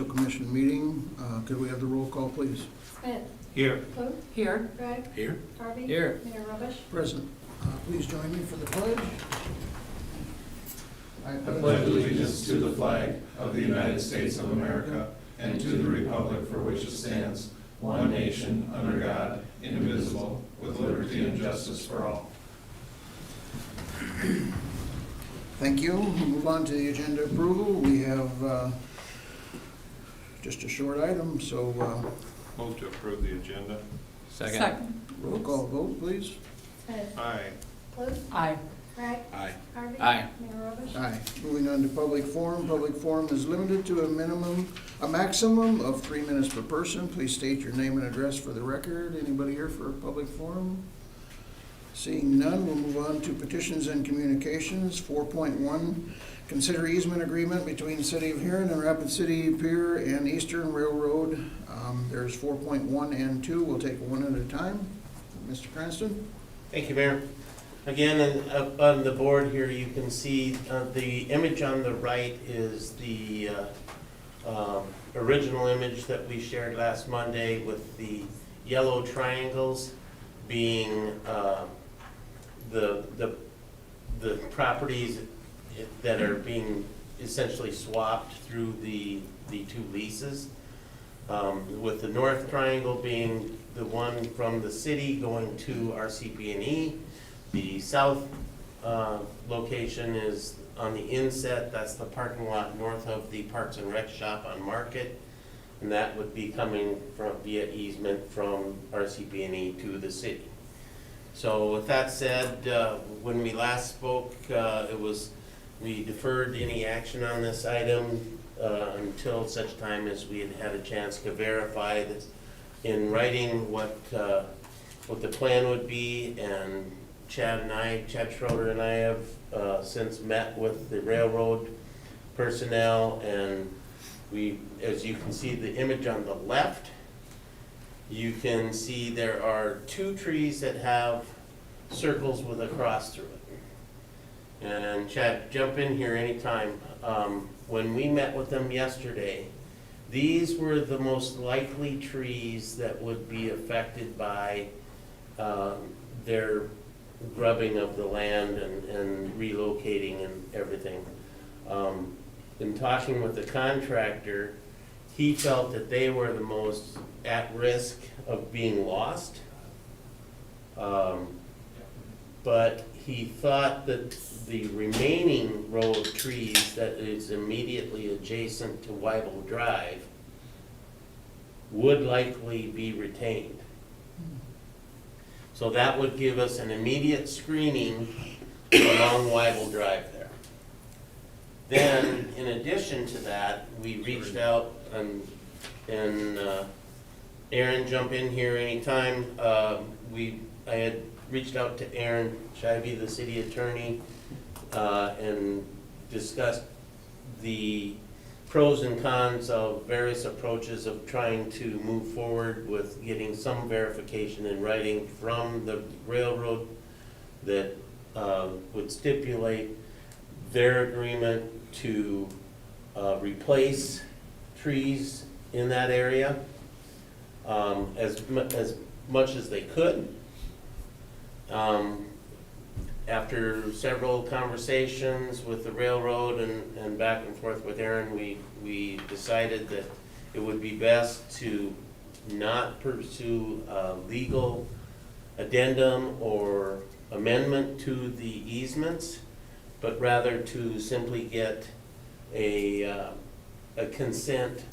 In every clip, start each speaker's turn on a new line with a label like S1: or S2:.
S1: Commission meeting. Could we have the roll call, please?
S2: Smith.
S3: Here.
S2: Clute.
S4: Here.
S2: Gregg.
S3: Here.
S2: Harvey.
S4: Here.
S2: Mayor Rubbish.
S1: Present. Please join me for the pledge.
S5: I pledge allegiance to the flag of the United States of America and to the republic for which it stands, one nation, under God, indivisible, with liberty and justice for all.
S1: Thank you. We'll move on to the agenda approval. We have just a short item, so
S3: Move to approve the agenda.
S4: Second.
S1: roll call vote, please.
S2: Smith.
S3: Aye.
S2: Clute.
S4: Aye.
S2: Gregg.
S3: Aye.
S2: Harvey.
S4: Aye.
S2: Mayor Rubbish.
S1: Aye. Moving on to public forum. Public forum is limited to a maximum of 3 minutes per person. Please state your name and address for the record. Anybody here for a public forum? Seeing none, we'll move on to petitions and communications. 4.1, consider easement agreement between the City of Huron and Rapid City Pier and Eastern Railroad. There's 4.1 and 2. We'll take one at a time. Mr. Cranston?
S6: Thank you, Mayor. Again, up on the board here, you can see the image on the right is the original image that we shared last Monday with the yellow triangles being the properties that are being essentially swapped through the two leases. With the north triangle being the one from the city going to RCP&E. The south location is on the inset, that's the parking lot north of the Parks and Rec shop on Market. And that would be coming from via easement from RCP&E to the city. So with that said, when we last spoke, we deferred any action on this item until such time as we had had a chance to verify that in writing what the plan would be. And Chad Schroeder and I have since met with the railroad personnel, and we, as you can see the image on the left, you can see there are 2 trees that have circles with a cross through it. And Chad, jump in here anytime. When we met with them yesterday, these were the most likely trees that would be affected by their grubbing of the land and relocating and everything. In talking with the contractor, he felt that they were the most at risk of being lost. But he thought that the remaining row of trees that is immediately adjacent to Weibel Drive would likely be retained. So that would give us an immediate screening along Weibel Drive there. Then, in addition to that, we reached out and Aaron, jump in here anytime. I had reached out to Aaron Shivey, the city attorney, and discussed the pros and cons of various approaches of trying to move forward with getting some verification in writing from the railroad that would stipulate their agreement to replace trees in that area as much as they could. After several conversations with the railroad and back and forth with Aaron, we decided that it would be best to not pursue a legal addendum or amendment to the easements, but rather to simply get a consent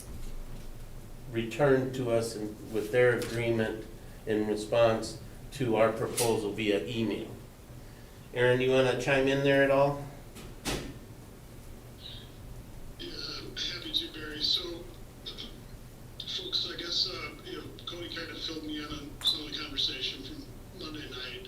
S6: returned to us with their agreement in response to our proposal via email. Aaron, you want to chime in there at all?
S7: Yeah, happy to, Barry. So, folks, I guess Cody kind of filled me in on some of the conversation from Monday night.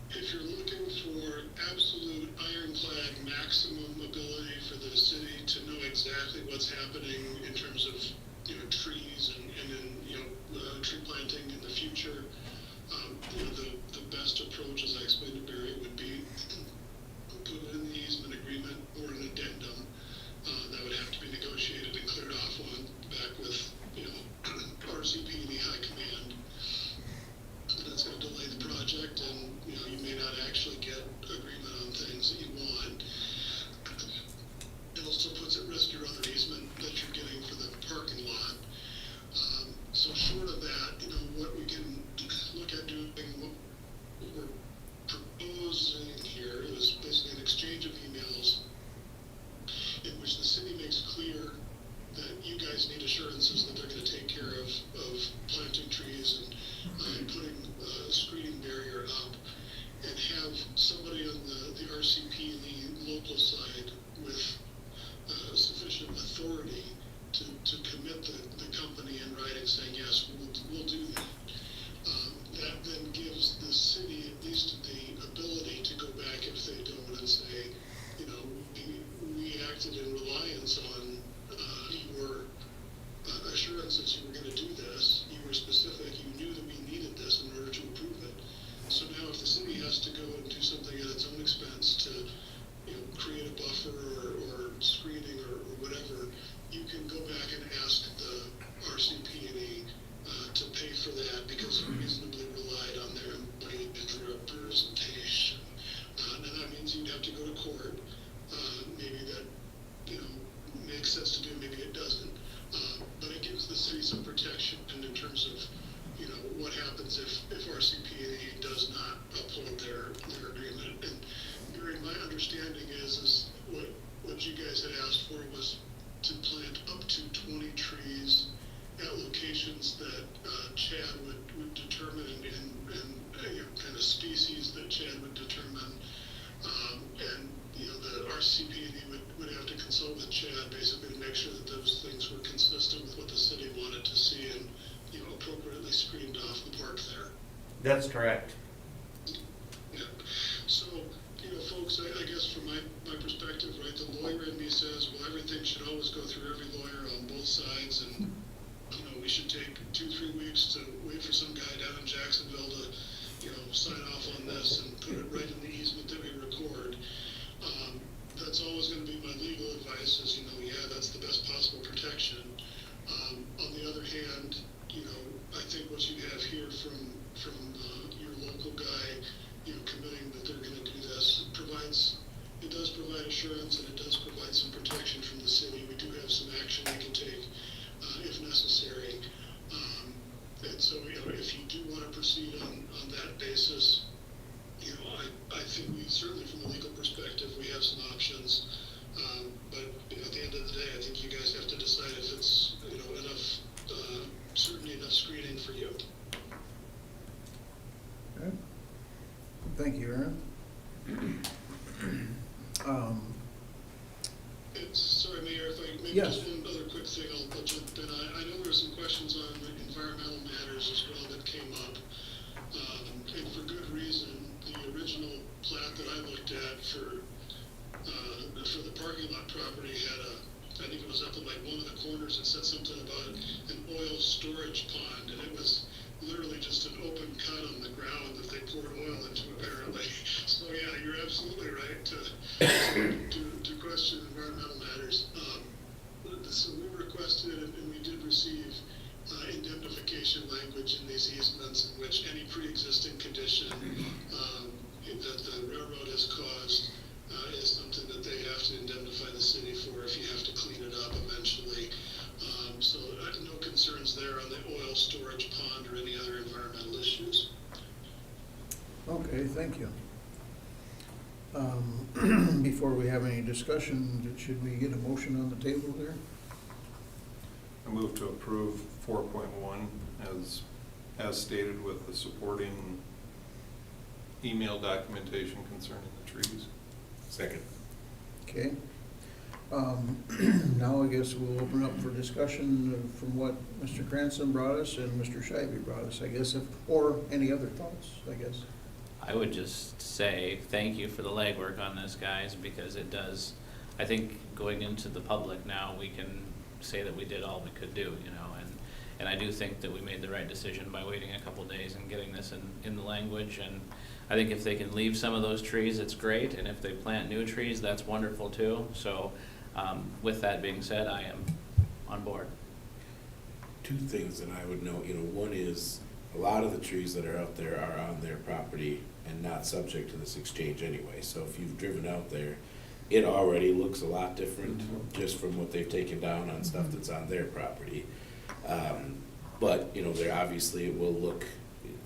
S7: If you're looking for absolute ironclad maximum ability for the city to know exactly what's happening in terms of trees and then tree planting in the future, the best approach, as I explained to Barry, would be put it in the easement agreement or an addendum other easement that you're getting for the parking lot. So short of that, what we can look at doing, what we're proposing here is basically an exchange of emails in which the city makes clear that you guys need assurances that they're going to take care of planting trees and putting a screening barrier up, and have somebody on the RCP and the local side with sufficient authority to commit the company in writing saying, yes, we'll do that. That then gives the city at least the ability to go back if they don't and say, we acted in reliance on your assurances you were going to do this. You were specific. You knew that we needed this in order to approve it. So now if the city has to go and do something at its own expense to create a buffer or screening or whatever, you can go back and ask the RCP&E to pay for that because you reasonably relied on their money representation. And that means you'd have to go to court. Maybe that makes sense to do, maybe it doesn't. But it gives the city some protection in terms of what happens if RCP&E does not uphold their agreement. And Gary, my understanding is what you guys had asked for was to plant up to 20 trees at locations that Chad would determine and kind of species that Chad would determine. And the RCP&E would have to consult with Chad basically to make sure that those things were consistent with what the city wanted to see and appropriately screened off the park there.
S6: That's correct.
S7: Yeah. So, folks, I guess from my perspective, right, the lawyer in me says, well, everything should always go through every lawyer on both sides, and we should take 2-3 weeks to wait for some guy down in Jacksonville to sign off on this and put it right in the easement that we record. That's always going to be my legal advice is, yeah, that's the best possible protection. On the other hand, I think what you have here from your local guy, committing that they're going to do this, it does provide assurance and it does provide some protection from the city. We do have some action we can take if necessary. And so, if you do want to proceed on that basis, I think we certainly, from the legal perspective, we have some options. But at the end of the day, I think you guys have to decide if it's enough certainty, enough screening for you.
S1: Okay. Thank you, Aaron.
S7: Sorry, Mayor, if I maybe
S1: Yes.
S7: just one other quick thing, I'll jump in. I know there were some questions on the environmental matters as well that came up, and for good reason. The original plat that I looked at for the parking lot property had I think it was up in like one of the corners, it said something about an oil storage pond, and it was literally just an open cut on the ground that they poured oil into apparently. So yeah, you're absolutely right to question environmental matters. So we requested and we did receive indemnification language in these easements in which any pre-existing condition that the railroad has caused is something that they have to indemnify the city for if you have to clean it up eventually. So no concerns there on the oil storage pond or any other environmental issues.
S1: Okay, thank you. Before we have any discussion, should we get a motion on the table there?
S3: I move to approve 4.1 as stated with the supporting email documentation concerning the trees.
S5: Second.
S1: Okay. Now I guess we'll open up for discussion from what Mr. Cranston brought us and Mr. Scheibe brought us, I guess, or any other thoughts, I guess.
S2: I would just say thank you for the legwork on this, guys, because it does, I think going into the public now, we can say that we did all we could do, and I do think that we made the right decision by waiting a couple days and getting this in the language, and I think if they can leave some of those trees, it's great, and if they plant new trees, that's wonderful too. So with that being said, I am on board.
S4: Two things that I would note, one is a lot of the trees that are out there are on their property and not subject to this exchange anyway. So if you've driven out there, it already looks a lot different just from what they've taken down on stuff that's on their property. But, you know, there obviously it will look,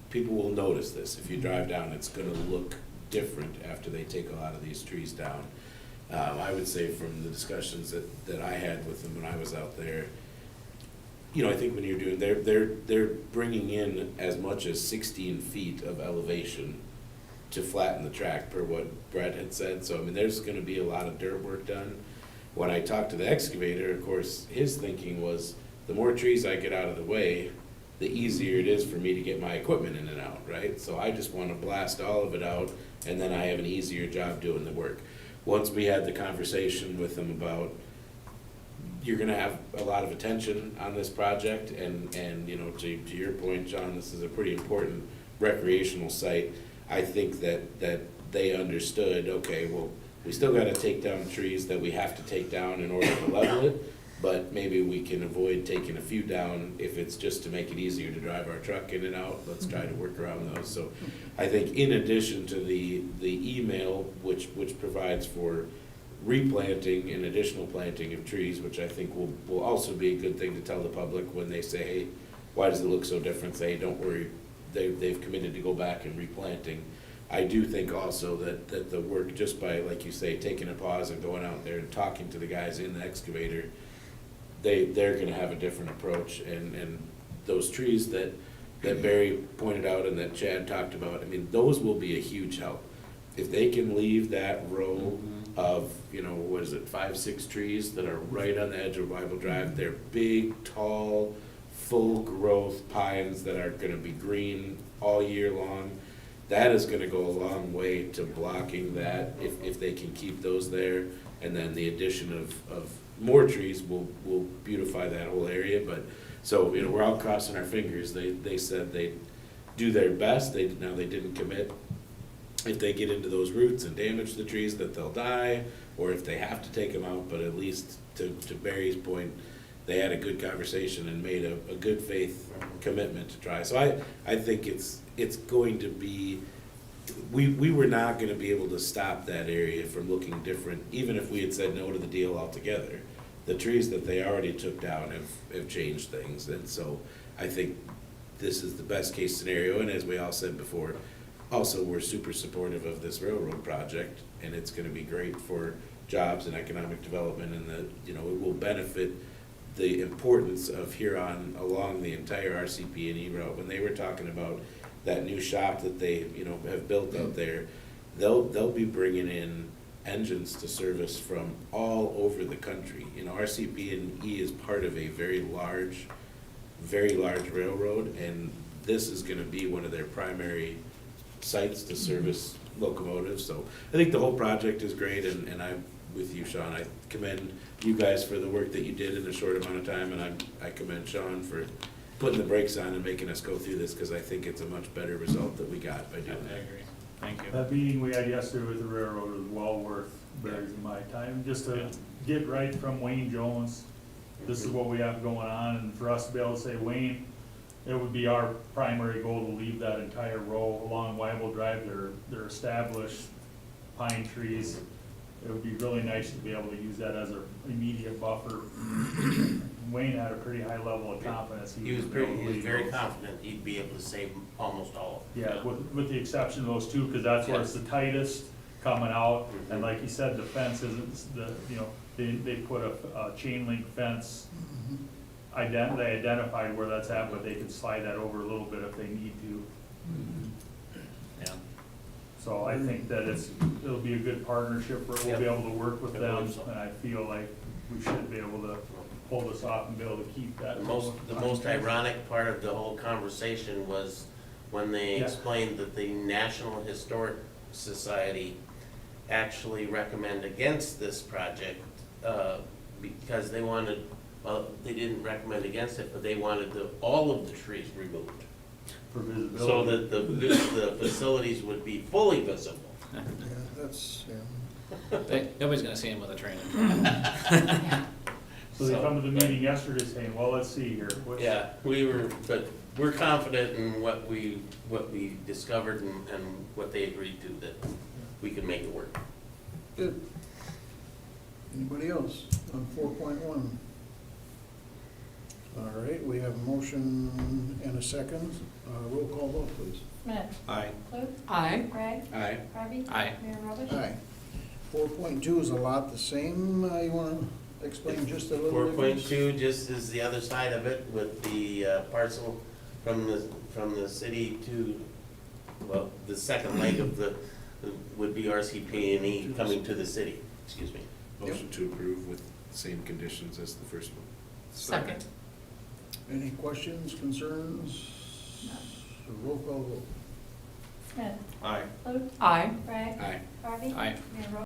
S4: people will notice this. If you drive down, it's gonna look different after they take a lot of these trees down. I would say from the discussions that I had with them when I was out there, you know, I think when you're doing, they're bringing in as much as 16 feet of elevation to flatten the track per what Brett had said. So, I mean, there's gonna be a lot of dirt work done. When I talked to the excavator, of course, his thinking was, the more trees I get out of the way, the easier it is for me to get my equipment in and out, right? So I just wanna blast all of it out, and then I have an easier job doing the work. Once we had the conversation with them about, you're gonna have a lot of attention on this project, and, you know, to your point, John, this is a pretty important recreational site. I think that they understood, okay, well, we still gotta take down trees that we have to take down in order to level it, but maybe we can avoid taking a few down if it's just to make it easier to drive our truck in and out. Let's try to work around those. So I think in addition to the email, which provides for replanting and additional planting of trees, which I think will also be a good thing to tell the public when they say, hey, why does it look so different? Say, don't worry, they've committed to go back and replanting. I do think also that the work, just by, like you say, taking a pause and going out there and talking to the guys in the excavator, they're gonna have a different approach, and those trees that Barry pointed out and that Chad talked about, I mean, those will be a huge help. If they can leave that row of, you know, what is it, 5, 6 trees that are right on the edge of Bible Drive, they're big, tall, full growth pines that are gonna be green all year long, that is gonna go a long way to blocking that, if they can keep those there. And then the addition of more trees will beautify that whole area. But, so, you know, we're all crossing our fingers. They said they'd do their best. They didn't commit. If they get into those roots and damage the trees, that they'll die, or if they have to take them out. But at least to Barry's point, they had a good conversation and made a good faith commitment to try. So I think it's going to be, we were not gonna be able to stop that area from looking different, even if we had said no to the deal altogether. The trees that they already took down have changed things, and so I think this is the best case scenario. And as we all said before, also, we're super supportive of this railroad project, and it's gonna be great for jobs and economic development, and you know, it will benefit the importance of Huron along the entire RCP&E route. When they were talking about that new shop that they, you know, have built out there, they'll be bringing in engines to service from all over the country. You know, RCP&E is part of a very large railroad, and this is gonna be one of their primary sites to service locomotives. So I think the whole project is great, and I'm with you, Sean. I commend you guys for the work that you did in a short amount of time, and I commend Sean for putting the brakes on and making us go through this, because I think it's a much better result that we got by
S2: I
S4: doing that.
S2: agree. Thank you.
S8: That meeting we had yesterday with the railroad was well worth Barry's and my time, just to get right from Wayne Jones. This is what we have going on, and for us to be able to say, Wayne, it would be our primary goal to leave that entire row along Weibel Drive. They're established pine trees. It would be really nice to be able to use that as an immediate buffer. Wayne had a pretty high level of confidence.
S6: He was
S8: able to
S6: very
S8: leave those.
S6: confident he'd be able to save almost all of them.
S8: Yeah, with the exception of those two, because that's where it's the tightest coming out. And like you said, the fence isn't, you know, they put a chain link fence. They identified where that's at, but they could slide that over a little bit if they need to.
S2: Yeah.
S8: So I think that it'll be a good partnership, where we'll be able to work with
S6: I
S8: them,
S6: believe so.
S8: and I feel like we should be able to pull this off and be able to keep that.
S6: The most ironic part of the whole conversation was when they
S8: Yeah.
S6: explained that the National Historic Society actually recommend against this project, because they wanted, well, they didn't recommend against it, but they wanted all of the trees removed,
S8: For visibility.
S6: so that the facilities would be fully visible.
S1: Yeah, that's,
S2: Nobody's gonna see him with a training.
S8: So they come to the meeting yesterday saying, well, let's see here. what's-
S6: Yeah, but we're confident in what we discovered and what they agreed to, that we can make it work.
S1: good. Anybody else on 4.1? All right, we have a motion and a second. Roll call vote, please.
S9: Smith.
S3: Aye.
S9: Luke.
S10: Aye.
S9: Gregg.
S4: Aye.
S9: Harvey.
S2: Aye.
S9: Mayor Roberts.
S1: Aye. 4.2 is a lot the same. You want to explain just a little
S6: Four
S1: difference?
S6: point two just is the other side of it with the parcel from the city to, well, the second leg of the, would be RCP&E coming to the city, excuse me.
S4: Motion to approve with same conditions as the first one.
S10: Second.
S1: Any questions, concerns? Roll call vote.
S9: Smith.
S3: Aye.
S9: Luke.
S10: Aye.
S9: Gregg.
S4: Aye.
S9: Harvey.
S2: Aye.
S9: Mayor Roberts.